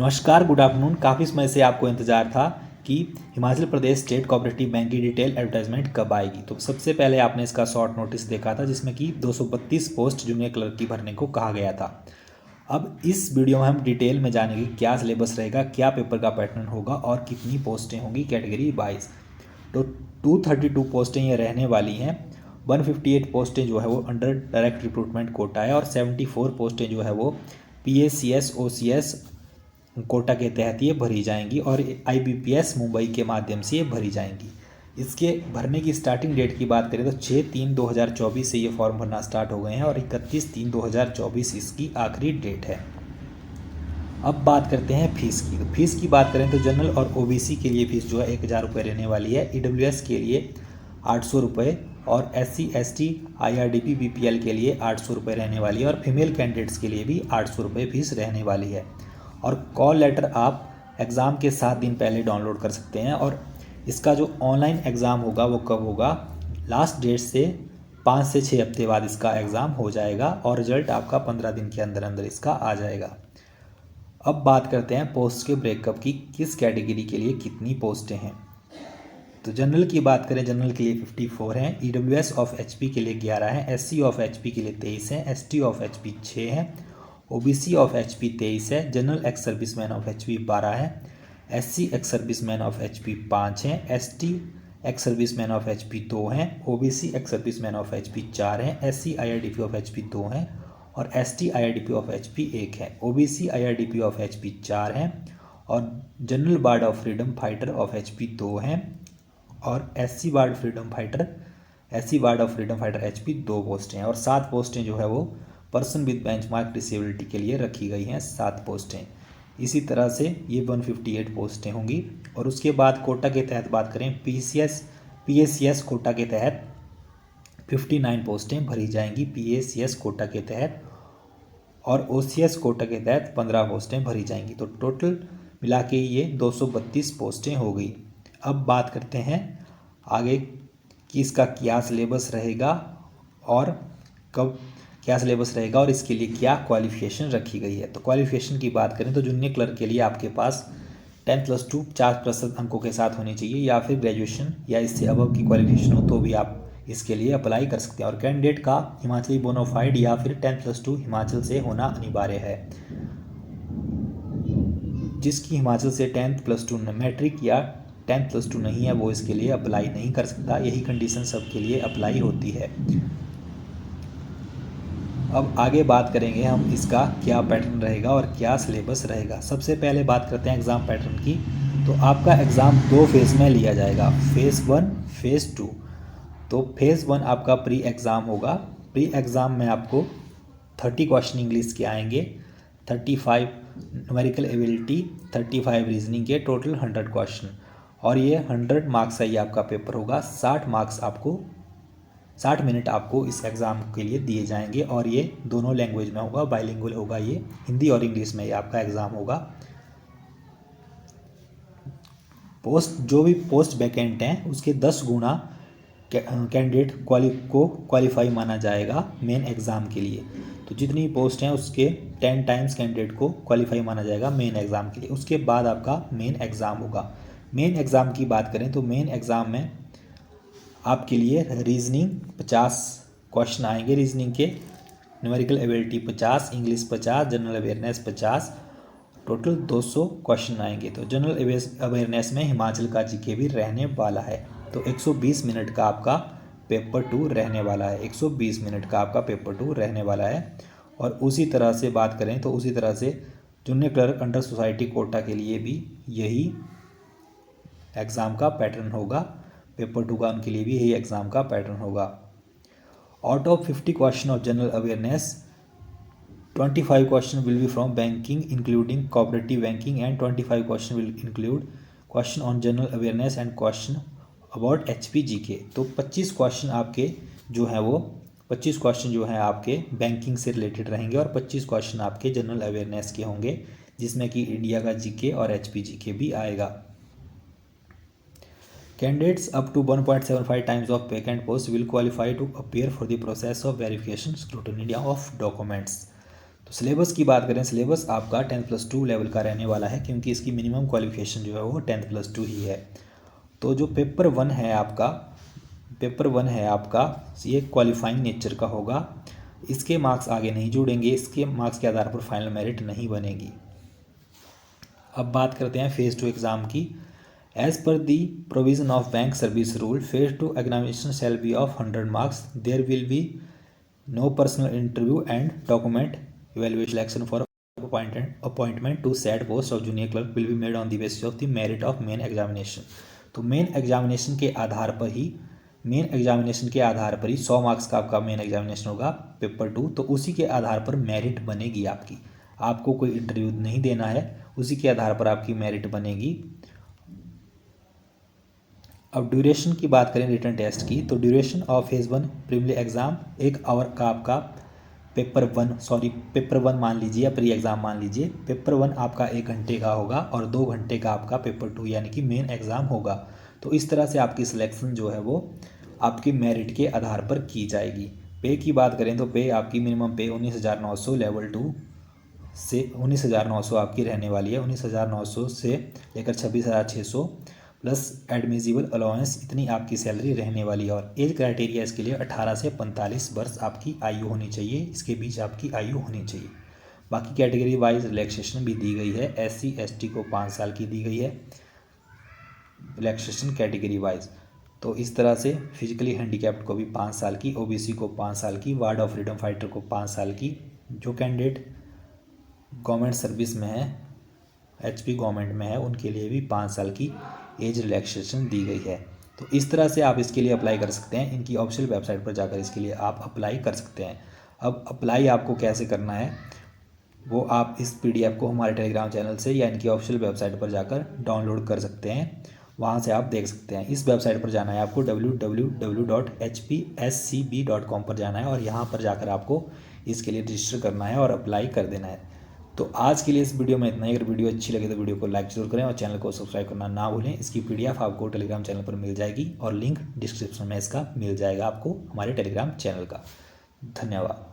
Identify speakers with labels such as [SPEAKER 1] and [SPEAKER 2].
[SPEAKER 1] नमस्कार, good afternoon. काफ़ी समय से आपको इंतज़ार था कि Himachal Pradesh state cooperative bank की डिटेल एडवर्टाइजमेंट कब आएगी। तो सबसे पहले आपने इसका शॉर्ट नोटिस देखा था जिसमें कि 232 पोस्ट जूनियर क्लर्क की भरने को कहा गया था। अब इस वीडियो में हम डिटेल में जानेंगे क्या सिलेबस रहेगा, क्या पेपर का पैटर्न होगा और कितनी पोस्टें होंगी कैटेगरी वाइज। तो 232 पोस्टें ये रहने वाली हैं। 158 पोस्टें जो है वो अंडर डायरेक्ट रिक्रूटमेंट कोटा है और 74 पोस्टें जो है वो PACS OCS कोटा के तहत ये भरी जाएंगी और IBPS मुंबई के माध्यम से ये भरी जाएंगी। इसके भरने की स्टार्टिंग डेट की बात करें तो 6/3/2024 से ये फॉर्म भरना स्टार्ट हो गए हैं और 31/3/2024 इसकी आखिरी डेट है। अब बात करते हैं फीस की। तो फीस की बात करें तो जनरल और OBC के लिए फ़ीस जो है 1000 रुपये रहने वाली है, EWS के लिए 800 रुपये और SC ST IRDP BPL के लिए 800 रुपये रहने वाली है और फीमेल कैंडिडेट्स के लिए भी 800 रुपये फीस रहने वाली है। और कॉल लेटर आप एग्ज़ाम के 7 दिन पहले डाउनलोड कर सकते हैं और इसका जो ऑनलाइन एग्ज़ाम होगा वो कब होगा, लास्ट डेट से 5 से 6 हफ्ते बाद इसका एग्ज़ाम हो जाएगा और रिजल्ट आपका 15 दिन के अंदर अंदर इसका आ जाएगा। अब बात करते हैं पोस्ट के ब्रेकअप की, किस कैटेगरी के लिए कितनी पोस्टें हैं। तो जनरल की बात करें, जनरल के लिए 54 हैं, EWS ऑफ HP के लिए 11 हैं, SC ऑफ HP के लिए 23 हैं, ST ऑफ HP 6 हैं, OBC ऑफ HP 23 है, general ex serviceman of HP 12 है, SC ex serviceman of HP 5 हैं, ST ex serviceman of HP 2 हैं, OBC ex serviceman of HP 4 हैं, SC IRDP ऑफ HP 2 हैं और ST IRDP ऑफ HP 1 है, OBC IRDP of HP 4 हैं और general ward of freedom fighter of HP 2 हैं और SC ward of freedom fighter HP 2 पोस्टें हैं और 7 पोस्टें जो है वो पर्सन विद बेंचमार्क डिसेबिलिटी के लिए रखी गई हैं, 7 पोस्टें। इसी तरह से ये 158 पोस्टें होंगी। और उसके बाद कोटा के तहत बात करें, PACS कोटा के तहत 59 पोस्टें भरी जाएंगी PACS कोटा के तहत और OCS कोटा के तहत 15 पोस्टें भरी जाएंगी। तो टोटल मिला के ये 232 पोस्टें हो गई। अब बात करते हैं आगे कि इसका क्या सिलेबस रहेगा और कब क्या सिलेबस रहेगा और इसके लिए क्या क्वालिफिकेशन रखी गई है। तो क्वालिफिकेशन की बात करें तो जूनियर क्लर्क के लिए आपके पास 10+2 4% अंकों के साथ होनी चाहिए या फिर ग्रेजुएशन या इससे अबव की क्वालिफिकेशन हो तो भी आप इसके लिए अप्लाई कर सकते हैं। और कैंडिडेट का हिमाचली बोनाफाइड या फिर 10+2 हिमाचल से होना अनिवार्य है। जिसकी हिमाचल से 10+2 मैट्रिक या 10+2 नहीं है वो इसके लिए अप्लाई नहीं कर सकता। यही कंडीशन सबके लिए अप्लाई होती है। अब आगे बात करेंगे हम इसका क्या पैटर्न रहेगा और क्या सिलेबस रहेगा। सबसे पहले बात करते हैं एग्ज़ाम पैटर्न की। तो आपका एग्ज़ाम 2 फेज़ में लिया जाएगा, फेज़ 1 फेज़ 2। तो फेज़ 1 आपका प्री एग्ज़ाम होगा। प्री एग्ज़ाम में आपको 30 क्वेश्चन इंग्लिश के आएंगे, 35 न्यूमेरिकल एबिलिटी, 35 रीजनिंग के, टोटल 100 क्वेश्चन और ये 100 मार्क्स का ही आपका पेपर होगा। 60 मिनट आपको इस एग्ज़ाम के लिए दिए जाएंगे और ये दोनों लैंग्वेज में होगा, बाइलिंगुअल होगा, ये हिंदी और इंग्लिश में ये आपका एग्ज़ाम होगा। जो भी पोस्ट वैकेंट हैं उसके 10 गुना कैंडिडेट को क्वालिफाई माना जाएगा मेन एग्ज़ाम के लिए। तो जितनी पोस्ट हैं उसके 10 टाइम्स कैंडिडेट को क्वालिफाई माना जाएगा मेन एग्ज़ाम के लिए। उसके बाद आपका मेन एग्ज़ाम होगा। मेन एग्ज़ाम की बात करें तो मेन एग्ज़ाम में आपके लिए रीजनिंग 50 क्वेश्चन आएंगे, रीजनिंग के, numerical ability 50, English 50, general awareness 50, total 200 question आएंगे। तो जनरल अवेयरनेस में हिमाचल का जीके भी रहने वाला है। तो 120 मिनट का आपका पेपर 2 रहने वाला है, 120 मिनट का आपका पेपर 2 रहने वाला है। और उसी तरह से बात करें तो उसी तरह से junior clerk under society quota के लिए भी यही एग्ज़ाम का पैटर्न होगा। पेपर 2 का उनके लिए भी यही एग्ज़ाम का पैटर्न होगा। Out of 50 question of general awareness, 25 question will be from banking including cooperative banking and 25 question will include question on general awareness and question about HP GK। तो 25 question आपके जो हैं वो 25 क्वेश्चन जो हैं आपके बैंकिंग से रिलेटेड रहेंगे और 25 क्वेश्चन आपके जनरल अवेयरनेस के होंगे जिसमें कि इंडिया का GK और HP GK भी आएगा। Candidates up to 1.75 times of vacant post will qualify to appear for the process of verification scrutiny of documents। तो सिलेबस की बात करें, सिलेबस आपका 10+2 लेवल का रहने वाला है, क्योंकि इसकी मिनिमम क्वालिफिकेशन जो है वो 10+2 ही है। तो जो पेपर वन है आपका ये क्वालिफाइंग नेचर का होगा। इसके मार्क्स आगे नहीं जोड़ेंगे, इसके मार्क्स के आधार पर फाइनल मेरिट नहीं बनेगी। अब बात करते हैं फेज़ 2 एग्ज़ाम की। एज पर the provision of bank service rule, phase 2 examination shall be of 100 marks. There will be no personal interview and document evaluation selection for appointment to said post of junior clerk will be made on the basis of the merit of main examination। तो main examination के आधार पर ही 100 marks का आपका main examination होगा paper 2। तो उसी के आधार पर मेरिट बनेगी आपको कोई इंटरव्यू नहीं देना है, उसी के आधार पर आपकी मेरिट बनेगी। अब ड्यूरेशन की बात करें रिटन टेस्ट की, तो duration of phase 1 preliminary exam 1 hour का आपका पेपर वन मान लीजिए या प्री एग्ज़ाम मान लीजिए। पेपर 1 आपका 1 घंटे का होगा और 2 घंटे का आपका पेपर 2 यानी कि मेन एग्ज़ाम होगा। तो इस तरह से आपकी सिलेक्शन जो है वो आपकी मेरिट के आधार पर की जाएगी। पे की बात करें तो पे आपकी मिनिमम पे 19,900 लेवल 2 से 19,900 आपकी रहने वाली है। 19,900 से लेकर 26,600 प्लस एडमिजिबल अलाउंस, इतनी आपकी सैलरी रहने वाली है। और एज क्राइटेरिया इसके लिए 18 से 45 वर्ष आपकी आयु होनी चाहिए, इसके बीच आपकी आयु होनी चाहिए। बाकी कैटेगरी वाइज रिलैक्सेशन भी दी गई है। SC ST को 5 साल की दी गई है रिलैक्सेशन कैटेगरी वाइज। तो इस तरह से फिजिकली हैंडीकैप्ड को भी 5 साल की, OBC को 5 साल की, वार्ड ऑफ फ्रीडम फाइटर को 5 साल की, जो कैंडिडेट गवर्नमेंट सर्विस में है, HP गवर्नमेंट में है, उनके लिए भी 5 साल की एज रिलैक्सेशन दी गई है। तो इस तरह से आप इसके लिए अप्लाई कर सकते हैं। इनकी ऑफिशियल वेबसाइट पर जाकर इसके लिए आप अप्लाई कर सकते हैं। अब अप्लाई आपको कैसे करना है वो आप इस PDF को हमारे टेलीग्राम चैनल से या इनकी ऑफिशियल वेबसाइट पर जाकर डाउनलोड कर सकते हैं, वहाँ से आप देख सकते हैं। इस वेबसाइट पर जाना है आपको www.hpscb.com पर जाना है और यहाँ पर जाकर आपको इसके लिए रजिस्टर करना है और अप्लाई कर देना है। तो आज के लिए इस वीडियो में इतना ही। अगर वीडियो अच्छी लगे तो वीडियो को लाइक जरूर करें और चैनल को सब्सक्राइब करना ना भूलें। इसकी PDF आपको टेलीग्राम चैनल पर मिल जाएगी और लिंक डिस्क्रिप्शन में इसका मिल जाएगा आपको हमारे टेलीग्राम चैनल का। धन्यवाद।